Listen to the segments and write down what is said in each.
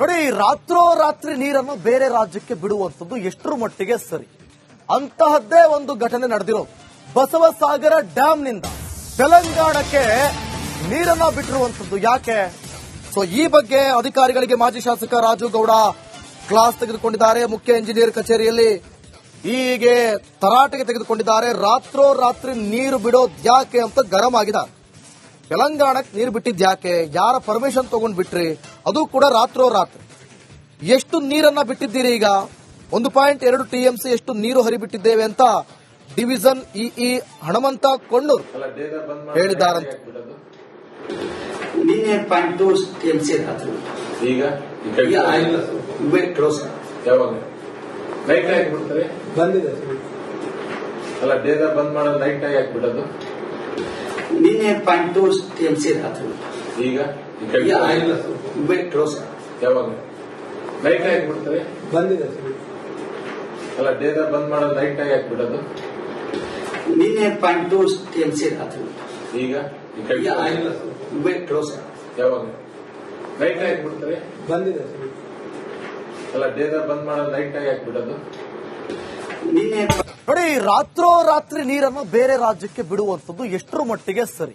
ನೋಡಿ, ರಾತ್ರೋರಾತ್ರಿ ನೀರನ್ನು ಬೇರೆ ರಾಜ್ಯಕ್ಕೆ ಬಿಡುವಂತದ್ದು ಎಷ್ಟರ ಮಟ್ಟಿಗೆ ಸರಿ? ಅಂತಹದ್ದೇ ಒಂದು ಘಟನೆ ನಡೆದಿರೋದು. ಬಸವಸಾಗರ ಡ್ಯಾಂನಿಂದ ತೆಲಂಗಾಣಕ್ಕೆ ನೀರನ್ನ ಬಿಟ್ಟಿರುವಂತದ್ದು ಯಾಕೆ? ಸೊ ಈ ಬಗ್ಗೆ ಅಧಿಕಾರಿಗಳಿಗೆ ಮಾಜಿ ಶಾಸಕ ರಾಜು ಗೌಡ ಕ್ಲಾಸ್ ತೆಗೆದುಕೊಂಡಿದ್ದಾರೆ. ಮುಖ್ಯ ಇಂಜಿನಿಯರ್ ಕಚೇರಿಯಲ್ಲಿ ಹೀಗೆ ತರಾಟೆಗೆ ತೆಗೆದುಕೊಂಡಿದ್ದಾರೆ. ರಾತ್ರೋರಾತ್ರಿ ನೀರು ಬಿಡೋದು ಯಾಕೆ ಅಂತ ಗರಂ ಆಗಿದ್ದಾರೆ. ತೆಲಂಗಾಣಕ್ಕೆ ನೀರು ಬಿಟ್ಟಿದ್ ಯಾಕೆ? ಯಾರ ಪರ್ಮಿಷನ್ ತಗೊಂಡ್ ಬಿಟ್ರಿ? ಅದು ಕೂಡ ರಾತ್ರೋರಾತ್ರಿ. ಎಷ್ಟು ನೀರನ್ನ ಬಿಟ್ಟಿದ್ದೀರಿ? ಈಗ 1.2 TMC ಎಷ್ಟು ನೀರು ಹರಿಬಿಟ್ಟಿದ್ದೇವೆ ಅಂತ ಡಿವಿಷನ್ ಇಇ ಹಣಮಂತ ಕೊಂಡೂರು ಹೇಳಿದ್ದಾರಂತೆ. ನಿನ್ನೆ 0.2 TMC ರಾತ್ರಿ ಈಗ ಕ್ಲೋಸ್ ಯಾವಾಗ ನೈಟ್ ಆಗಿ ಬಿಡ್ತಾರೆ ಬಂದಿದೆ ಅಲ್ಲ ಡೇದ ಬಂದ್ ಮಾಡೋದು ನೈಟ್ ಆಗಿ ಹಾಕ್ಬಿಡೋದು. ನಿನ್ನೆ 0.2 TMC ರಾತ್ರಿ ಈಗ ಕ್ಲೋಸ್ ಯಾವಾಗ ನೈಟ್ ಆಗಿ ಬಿಡ್ತಾರೆ ಬಂದಿದೆ ಅಲ್ಲ ಡೇದ ಬಂದ್ ಮಾಡೋದು ನೈಟ್ ಆಗಿ ಹಾಕ್ಬಿಡೋದು. ನಿನ್ನೆ 0.2 TMC ರಾತ್ರಿ ಈಗ ಕ್ಲೋಸ್ ಯಾವಾಗ ನೈಟ್ ಆಗಿ ಬಿಡ್ತಾರೆ ಬಂದಿದೆ ಅಲ್ಲ ಡೇದ ಬಂದ್ ಮಾಡೋದು ನೈಟ್ ಆಗಿ ಹಾಕ್ಬಿಡೋದು. ನಿನ್ನೆ ನೋಡಿ, ರಾತ್ರೋರಾತ್ರಿ ನೀರನ್ನು ಬೇರೆ ರಾಜ್ಯಕ್ಕೆ ಬಿಡುವಂತದ್ದು ಎಷ್ಟರ ಮಟ್ಟಿಗೆ ಸರಿ?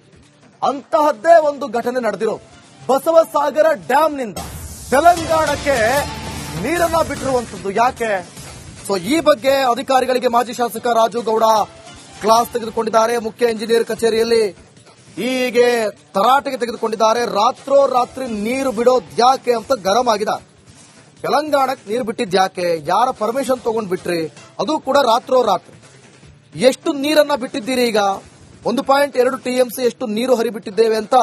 ಅಂತಹದ್ದೇ ಒಂದು ಘಟನೆ ನಡೆದಿರೋದು. ಬಸವಸಾಗರ ಡ್ಯಾಂನಿಂದ ತೆಲಂಗಾಣಕ್ಕೆ ನೀರನ್ನ ಬಿಟ್ಟಿರುವಂತದ್ದು ಯಾಕೆ? ಸೊ ಈ ಬಗ್ಗೆ ಅಧಿಕಾರಿಗಳಿಗೆ ಮಾಜಿ ಶಾಸಕ ರಾಜು ಗೌಡ ಕ್ಲಾಸ್ ತೆಗೆದುಕೊಂಡಿದ್ದಾರೆ. ಮುಖ್ಯ ಇಂಜಿನಿಯರ್ ಕಚೇರಿಯಲ್ಲಿ ಹೀಗೆ ತರಾಟೆಗೆ ತೆಗೆದುಕೊಂಡಿದ್ದಾರೆ. ರಾತ್ರೋರಾತ್ರಿ ನೀರು ಬಿಡೋದು ಯಾಕೆ ಅಂತ ಗರಂ ಆಗಿದ್ದಾರೆ. ತೆಲಂಗಾಣಕ್ಕೆ ನೀರು ಬಿಟ್ಟಿದ್ ಯಾಕೆ? ಯಾರ ಪರ್ಮಿಷನ್ ತಗೊಂಡ್ ಬಿಟ್ರಿ? ಅದು ಕೂಡ ರಾತ್ರೋರಾತ್ರಿ. ಎಷ್ಟು ನೀರನ್ನ ಬಿಟ್ಟಿದ್ದೀರಿ? ಈಗ 1.2 TMC ಎಷ್ಟು ನೀರು ಹರಿಬಿಟ್ಟಿದ್ದೇವೆ ಅಂತ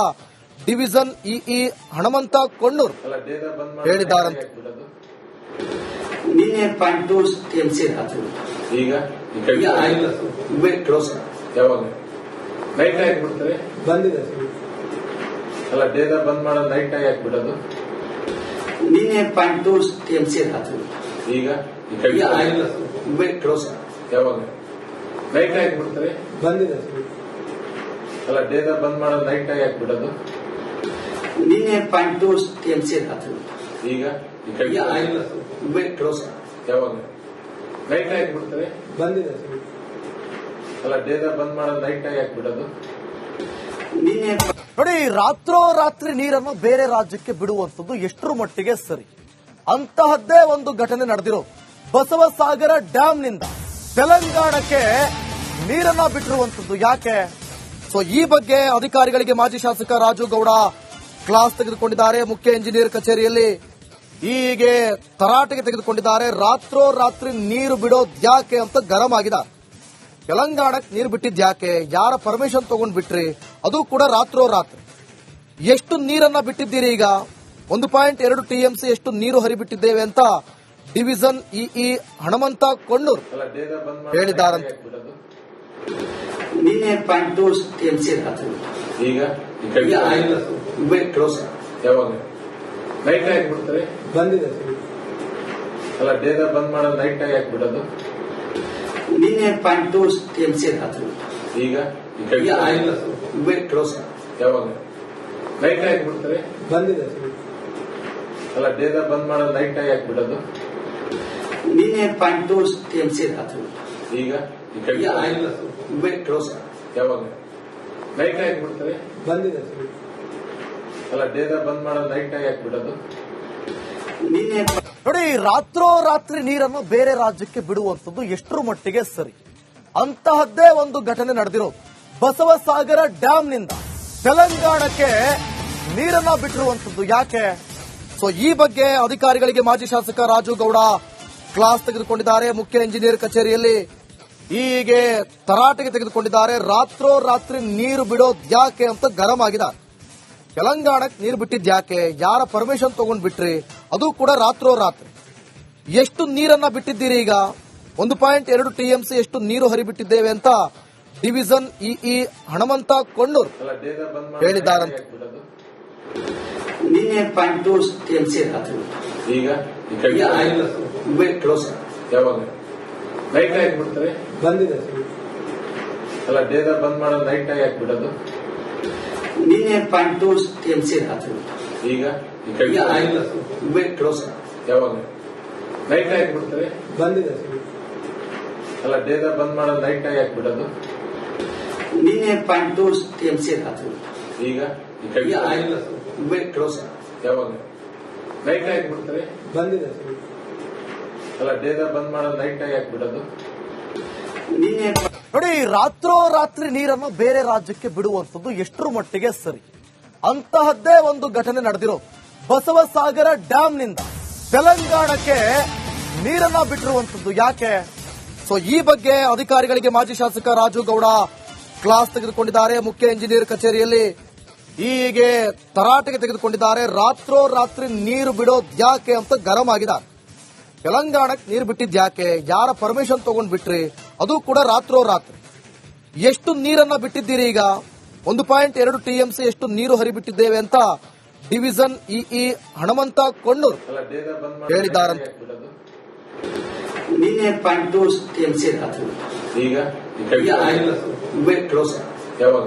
ಡಿವಿಷನ್ ಇಇ ಹಣಮಂತ ಕೊಂಡೂರು ಹೇಳಿದ್ದಾರಂತೆ. ನಿನ್ನೆ 0.2 TMC ರಾತ್ರಿ ಈಗ ಕ್ಲೋಸ್ ಯಾವಾಗ ನೈಟ್ ಆಗಿ ಬಿಡ್ತಾರೆ ಬಂದಿದೆ ಅಲ್ಲ ಡೇದ ಬಂದ್ ಮಾಡೋದು ನೈಟ್ ಆಗಿ ಹಾಕ್ಬಿಡೋದು. ನಿನ್ನೆ 0.2 TMC ರಾತ್ರಿ ಈಗ ಕ್ಲೋಸ್ ಯಾವಾಗ ನೈಟ್ ಆಗಿ ಬಿಡ್ತಾರೆ ಬಂದಿದೆ ಅಲ್ಲ ಡೇದ ಬಂದ್ ಮಾಡೋದು ನೈಟ್ ಆಗಿ ಹಾಕ್ಬಿಡೋದು. ನಿನ್ನೆ 0.2 TMC ರಾತ್ರಿ ಈಗ ಕ್ಲೋಸ್ ಯಾವಾಗ ನೈಟ್ ಆಗಿ ಬಿಡ್ತಾರೆ ಬಂದಿದೆ ಅಲ್ಲ ಡೇದ ಬಂದ್ ಮಾಡೋದು ನೈಟ್ ಆಗಿ ಹಾಕ್ಬಿಡೋದು. ನಿನ್ನೆ ನೋಡಿ, ರಾತ್ರೋರಾತ್ರಿ ನೀರನ್ನು ಬೇರೆ ರಾಜ್ಯಕ್ಕೆ ಬಿಡುವಂತದ್ದು ಎಷ್ಟರ ಮಟ್ಟಿಗೆ ಸರಿ? ಅಂತಹದ್ದೇ ಒಂದು ಘಟನೆ ನಡೆದಿರೋದು. ಬಸವಸಾಗರ ಡ್ಯಾಂನಿಂದ ತೆಲಂಗಾಣಕ್ಕೆ ನೀರನ್ನ ಬಿಟ್ಟಿರುವಂತದ್ದು ಯಾಕೆ? ಸೊ ಈ ಬಗ್ಗೆ ಅಧಿಕಾರಿಗಳಿಗೆ ಮಾಜಿ ಶಾಸಕ ರಾಜು ಗೌಡ ಕ್ಲಾಸ್ ತೆಗೆದುಕೊಂಡಿದ್ದಾರೆ. ಮುಖ್ಯ ಇಂಜಿನಿಯರ್ ಕಚೇರಿಯಲ್ಲಿ ಹೀಗೆ ತರಾಟೆಗೆ ತೆಗೆದುಕೊಂಡಿದ್ದಾರೆ. ರಾತ್ರೋರಾತ್ರಿ ನೀರು ಬಿಡೋದು ಯಾಕೆ ಅಂತ ಗರಂ ಆಗಿದ್ದಾರೆ. ತೆಲಂಗಾಣಕ್ಕೆ ನೀರು ಬಿಟ್ಟಿದ್ ಯಾಕೆ? ಯಾರ ಪರ್ಮಿಷನ್ ತಗೊಂಡ್ ಬಿಟ್ರಿ? ಅದು ಕೂಡ ರಾತ್ರೋರಾತ್ರಿ. ಎಷ್ಟು ನೀರನ್ನ ಬಿಟ್ಟಿದ್ದೀರಿ? ಈಗ 1.2 TMC ಎಷ್ಟು ನೀರು ಹರಿಬಿಟ್ಟಿದ್ದೇವೆ ಅಂತ ಡಿವಿಷನ್ ಇಇ ಹಣಮಂತ ಕೊಂಡೂರು ಹೇಳಿದ್ದಾರಂತೆ. ನಿನ್ನೆ 0.2 TMC ರಾತ್ರಿ ಈಗ ಕ್ಲೋಸ್ ಯಾವಾಗ ನೈಟ್ ಆಗಿ ಬಿಡ್ತಾರೆ ಬಂದಿದೆ ಅಲ್ಲ ಡೇದ ಬಂದ್ ಮಾಡೋದು ನೈಟ್ ಆಗಿ ಹಾಕ್ಬಿಡೋದು. ನಿನ್ನೆ 0.2 TMC ರಾತ್ರಿ ಈಗ ಕ್ಲೋಸ್ ಯಾವಾಗ ನೈಟ್ ಆಗಿ ಬಿಡ್ತಾರೆ ಬಂದಿದೆ ಅಲ್ಲ ಡೇದ ಬಂದ್ ಮಾಡೋದು ನೈಟ್ ಆಗಿ ಹಾಕ್ಬಿಡೋದು. ನಿನ್ನೆ 0.2 TMC ರಾತ್ರಿ ಈಗ ಕ್ಲೋಸ್ ಯಾವಾಗ ನೈಟ್ ಆಗಿ ಬಿಡ್ತಾರೆ ಬಂದಿದೆ ಅಲ್ಲ ಡೇದ ಬಂದ್ ಮಾಡೋದು ನೈಟ್ ಆಗಿ ಹಾಕ್ಬಿಡೋದು. ನಿನ್ನೆ ನೋಡಿ, ರಾತ್ರೋರಾತ್ರಿ ನೀರನ್ನು ಬೇರೆ ರಾಜ್ಯಕ್ಕೆ ಬಿಡುವಂತದ್ದು ಎಷ್ಟರ ಮಟ್ಟಿಗೆ ಸರಿ? ಅಂತಹದ್ದೇ ಒಂದು ಘಟನೆ ನಡೆದಿರೋದು. ಬಸವಸಾಗರ ಡ್ಯಾಂನಿಂದ ತೆಲಂಗಾಣಕ್ಕೆ ನೀರನ್ನ ಬಿಟ್ಟಿರುವಂತದ್ದು ಯಾಕೆ? ಸೊ ಈ ಬಗ್ಗೆ ಅಧಿಕಾರಿಗಳಿಗೆ ಮಾಜಿ ಶಾಸಕ ರಾಜು ಗೌಡ ಕ್ಲಾಸ್ ತೆಗೆದುಕೊಂಡಿದ್ದಾರೆ. ಮುಖ್ಯ ಇಂಜಿನಿಯರ್ ಕಚೇರಿಯಲ್ಲಿ ಹೀಗೆ ತರಾಟೆಗೆ ತೆಗೆದುಕೊಂಡಿದ್ದಾರೆ. ರಾತ್ರೋರಾತ್ರಿ ನೀರು ಬಿಡೋದು ಯಾಕೆ ಅಂತ ಗರಂ ಆಗಿದ್ದಾರೆ. ತೆಲಂಗಾಣಕ್ಕೆ ನೀರು ಬಿಟ್ಟಿದ್ ಯಾಕೆ? ಯಾರ ಪರ್ಮಿಷನ್ ತಗೊಂಡ್ ಬಿಟ್ರಿ? ಅದು ಕೂಡ ರಾತ್ರೋರಾತ್ರಿ. ಎಷ್ಟು ನೀರನ್ನ ಬಿಟ್ಟಿದ್ದೀರಿ? ಈಗ 1.2 TMC ಎಷ್ಟು ನೀರು ಹರಿಬಿಟ್ಟಿದ್ದೇವೆ ಅಂತ ಡಿವಿಷನ್ ಇಇ ಹಣಮಂತ ಕೊಂಡೂರು ಹೇಳಿದ್ದಾರಂತೆ. ನಿನ್ನೆ 0.2 TMC ರಾತ್ರಿ ಈಗ ಕ್ಲೋಸ್ ಯಾವಾಗ ನೈಟ್ ಆಗಿ ಬಿಡ್ತಾರೆ ಬಂದಿದೆ ಅಲ್ಲ ಡೇದ ಬಂದ್ ಮಾಡೋದು ನೈಟ್ ಆಗಿ ಹಾಕ್ಬಿಡೋದು. ನಿನ್ನೆ 0.2 TMC ರಾತ್ರಿ ಈಗ ಈ ಕಡೆ ಆಗಿಲ್ಲ ವೇಟ್ ಕ್ಲೋಸ್ ಯಾವಾಗ ನೈಟ್ ಯಾಕೆ ಬಿಡ್ತಾರೆ? ಬಂದಿದೆ ಸರ್. ಅಲ್ಲ ಡೇದಾಗ ಬಂದ್ ಮಾಡೋದು ನೈಟ್ ಯಾಕೆ ಬಿಡೋದು? ನಿನ್ನೆ 0.2 TMC ರಾತ್ರಿ ಈಗ ಈ ಕಡೆ ಆಗಿಲ್ಲ ವೇಟ್ ಕ್ಲೋಸ್ ಯಾವಾಗ ನೈಟ್ ಯಾಕೆ ಬಿಡ್ತಾರೆ? ಬಂದಿದೆ ಸರ್. ಅಲ್ಲ ಡೇದಾಗ ಬಂದ್ ಮಾಡೋದು ನೈಟ್ ಯಾಕೆ ಬಿಡೋದು? ನಿನ್ನೆ ನೋಡಿ, ರಾತ್ರೋರಾತ್ರಿ ನೀರನ್ನು ಬೇರೆ ರಾಜ್ಯಕ್ಕೆ ಬಿಡುವಂಥದ್ದು ಎಷ್ಟರ ಮಟ್ಟಿಗೆ ಸರಿ? ಅಂತಹದ್ದೇ ಒಂದು ಘಟನೆ ನಡೆದಿರೋದು. ಬಸವಸಾಗರ ಡ್ಯಾಂನಿಂದ ತೆಲಂಗಾಣಕ್ಕೆ ನೀರನ್ನ ಬಿಟ್ಟಿರುವಂಥದ್ದು ಯಾಕೆ? ಸೊ ಈ ಬಗ್ಗೆ ಅಧಿಕಾರಿಗಳಿಗೆ ಮಾಜಿ ಶಾಸಕ ರಾಜು ಗೌಡ ಕ್ಲಾಸ್ ತೆಗೆದುಕೊಂಡಿದ್ದಾರೆ. ಮುಖ್ಯ ಇಂಜಿನಿಯರ್ ಕಚೇರಿಯಲ್ಲಿ ಹೀಗೆ ತರಾಟೆಗೆ ತೆಗೆದುಕೊಂಡಿದ್ದಾರೆ. ರಾತ್ರೋರಾತ್ರಿ ನೀರು ಬಿಡೋದು ಯಾಕೆ ಅಂತ ಗರಂ ಆಗಿದ್ದಾರೆ. ತೆಲಂಗಾಣಕ್ಕೆ ನೀರು ಬಿಟ್ಟಿದ್ಯಾಕೆ? ಯಾರ ಪರ್ಮಿಷನ್ ತಗೊಂಡ್ ಬಿಟ್ರಿ? ಅದು ಕೂಡ ರಾತ್ರೋರಾತ್ರಿ. ಎಷ್ಟು ನೀರನ್ನ ಬಿಟ್ಟಿದ್ದೀರಿ? ಈಗ 1.2 TMC ಎಷ್ಟು ನೀರು ಹರಿಬಿಟ್ಟಿದ್ದೇವೆ ಅಂತ ಡಿವಿಷನ್ ಇಇ ಹಣಮಂತ ಕೊಂಡೂರು ಅಲ್ಲ ಡೇದಾಗ ಬಂದ್ ಮಾಡೋದು ಹೇಳಿದ್ದಾರಂತೆ. ಯಾಕೆ ಬಿಡೋದು? ನಿನ್ನೆ 0.2 TMC ರಾತ್ರಿ ಈಗ ಈ ಕಡೆ ಆಗಿಲ್ಲ ವೇಟ್ ಕ್ಲೋಸ್ ಯಾವಾಗ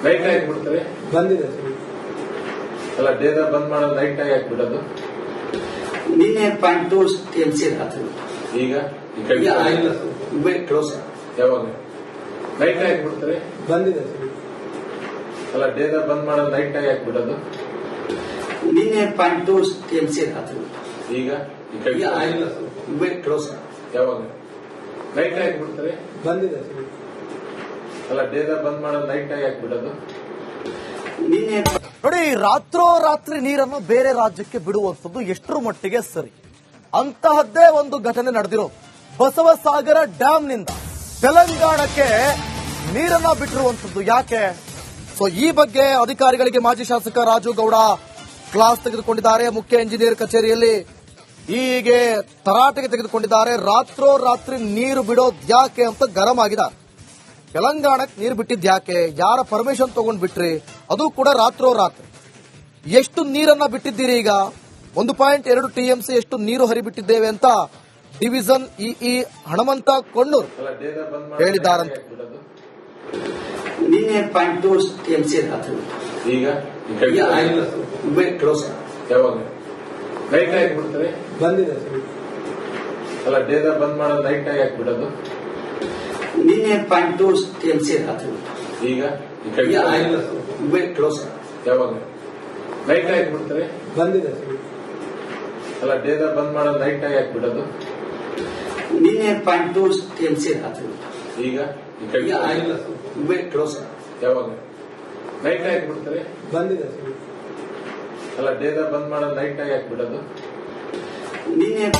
ನೈಟ್ ಯಾಕೆ ಬಿಡ್ತಾರೆ? ಬಂದಿದೆ ಸರ್. ಅಲ್ಲ ಡೇದಾಗ ಬಂದ್ ಮಾಡೋದು ನೈಟ್ ಯಾಕೆ ಬಿಡೋದು? ನಿನ್ನೆ 0.2 TMC ರಾತ್ರಿ ಈಗ ಈ ಕಡೆ ಆಗಿಲ್ಲ ವೇಟ್ ಕ್ಲೋಸ್ ಯಾವಾಗ ನೈಟ್ ಯಾಕೆ ಬಿಡ್ತಾರೆ? ಬಂದಿದೆ ಸರ್. ಅಲ್ಲ ಡೇದಾಗ ಬಂದ್ ಮಾಡೋದು ನೈಟ್ ಯಾಕೆ ಬಿಡೋದು? ನಿನ್ನೆ 0.2 TMC ರಾತ್ರಿ ಈಗ ಈ ಕಡೆ ಆಗಿಲ್ಲ ವೇಟ್ ಕ್ಲೋಸ್ ಯಾವಾಗ ನೈಟ್ ಯಾಕೆ ಬಿಡ್ತಾರೆ? ಬಂದಿದೆ ಸರ್. ಅಲ್ಲ ಡೇದಾಗ ಬಂದ್ ಮಾಡೋದು ನೈಟ್ ಯಾಕೆ ಬಿಡೋದು? ನಿನ್ನೆ ನೋಡಿ, ರಾತ್ರೋರಾತ್ರಿ ನೀರನ್ನು ಬೇರೆ ರಾಜ್ಯಕ್ಕೆ ಬಿಡುವಂಥದ್ದು ಎಷ್ಟರ ಮಟ್ಟಿಗೆ ಸರಿ? ಅಂತಹದ್ದೇ ಒಂದು ಘಟನೆ ನಡೆದಿರೋದು. ಬಸವಸಾಗರ ಡ್ಯಾಂನಿಂದ ತೆಲಂಗಾಣಕ್ಕೆ ನೀರನ್ನ ಬಿಟ್ಟಿರುವಂಥದ್ದು ಯಾಕೆ? ಸೊ ಈ ಬಗ್ಗೆ ಅಧಿಕಾರಿಗಳಿಗೆ ಮಾಜಿ ಶಾಸಕ ರಾಜು ಗೌಡ ಕ್ಲಾಸ್ ತೆಗೆದುಕೊಂಡಿದ್ದಾರೆ. ಮುಖ್ಯ ಇಂಜಿನಿಯರ್ ಕಚೇರಿಯಲ್ಲಿ ಹೀಗೆ ತರಾಟೆಗೆ ತೆಗೆದುಕೊಂಡಿದ್ದಾರೆ. ರಾತ್ರೋರಾತ್ರಿ ನೀರು ಬಿಡೋದು ಯಾಕೆ ಅಂತ ಗರಂ ಆಗಿದ್ದಾರೆ. ತೆಲಂಗಾಣಕ್ಕೆ ನೀರು ಬಿಟ್ಟಿದ್ಯಾಕೆ? ಯಾರ ಪರ್ಮಿಷನ್ ತಗೊಂಡ್ ಬಿಟ್ರಿ? ಅದು ಕೂಡ ರಾತ್ರೋರಾತ್ರಿ. ಎಷ್ಟು ನೀರನ್ನ ಬಿಟ್ಟಿದ್ದೀರಿ? ಈಗ 1.2 TMC ಎಷ್ಟು ನೀರು ಹರಿಬಿಟ್ಟಿದ್ದೇವೆ ಅಂತ ಡಿವಿಷನ್ ಇಇ ಹಣಮಂತ ಕೊಂಡೂರು ಅಲ್ಲ ಡೇದಾಗ ಬಂದ್ ಮಾಡೋದು ಹೇಳಿದ್ದಾರಂತೆ. ಯಾಕೆ ಬಿಡೋದು? ನಿನ್ನೆ 0.2 TMC ರಾತ್ರಿ ಈಗ ಈ ಕಡೆ ಆಗಿಲ್ಲ ವೇಟ್ ಕ್ಲೋಸ್ ಯಾವಾಗ ನೈಟ್ ಯಾಕೆ ಬಿಡ್ತಾರೆ? ಬಂದಿದೆ ಸರ್. ಅಲ್ಲ ಡೇದಾಗ ಬಂದ್ ಮಾಡೋದು ನೈಟ್ ಯಾಕೆ ಬಿಡೋದು? ನಿನ್ನೆ 0.2 TMC ರಾತ್ರಿ ಈಗ ಈ ಕಡೆ ಆಗಿಲ್ಲ ವೇಟ್ ಕ್ಲೋಸ್ ಯಾವಾಗ ನೈಟ್ ಯಾಕೆ ಬಿಡ್ತಾರೆ? ಬಂದಿದೆ ಸರ್. ಅಲ್ಲ ಡೇದಾಗ ಬಂದ್ ಮಾಡೋದು ನೈಟ್ ಯಾಕೆ ಬಿಡೋದು? ನಿನ್ನೆ 0.2 TMC ರಾತ್ರಿ ಈಗ ಈ ಕಡೆ ಆಗಿಲ್ಲ ವೇಟ್ ಕ್ಲೋಸ್ ಯಾವಾಗ ನೈಟ್ ಯಾಕೆ ಬಿಡ್ತಾರೆ? ಬಂದಿದೆ ಸರ್. ಅಲ್ಲ ಡೇದಾಗ ಬಂದ್ ಮಾಡೋದು ನೈಟ್ ಯಾಕೆ ಬಿಡೋದು? ನಿನ್ನೆ